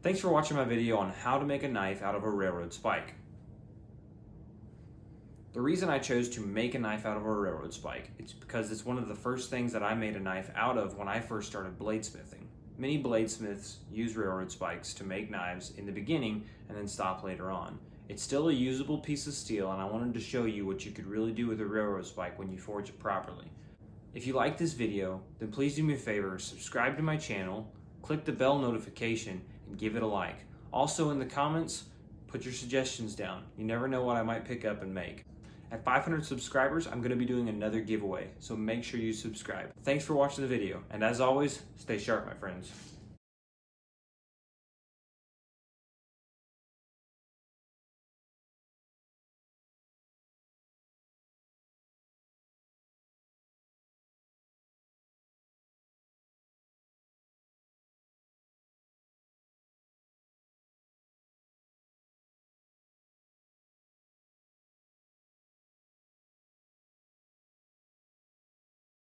Thanks for watching my video on how to make a knife out of a railroad spike. The reason I chose to make a knife out of a railroad spike is because it's one of the first things that I made a knife out of when I first started bladesmithing. Many bladesmiths use railroad spikes to make knives in the beginning and then stop later on. It's still a usable piece of steel, and I wanted to show you what you could really do with a railroad spike when you forge it properly. If you like this video, then please do me a favor, subscribe to my channel, click the bell notification, and give it a like. Also in the comments, put your suggestions down. You never know what I might pick up and make. At 500 subscribers, I'm going to be doing another giveaway, so make sure you subscribe. Thanks for watching the video, and as always, stay sharp, my friends.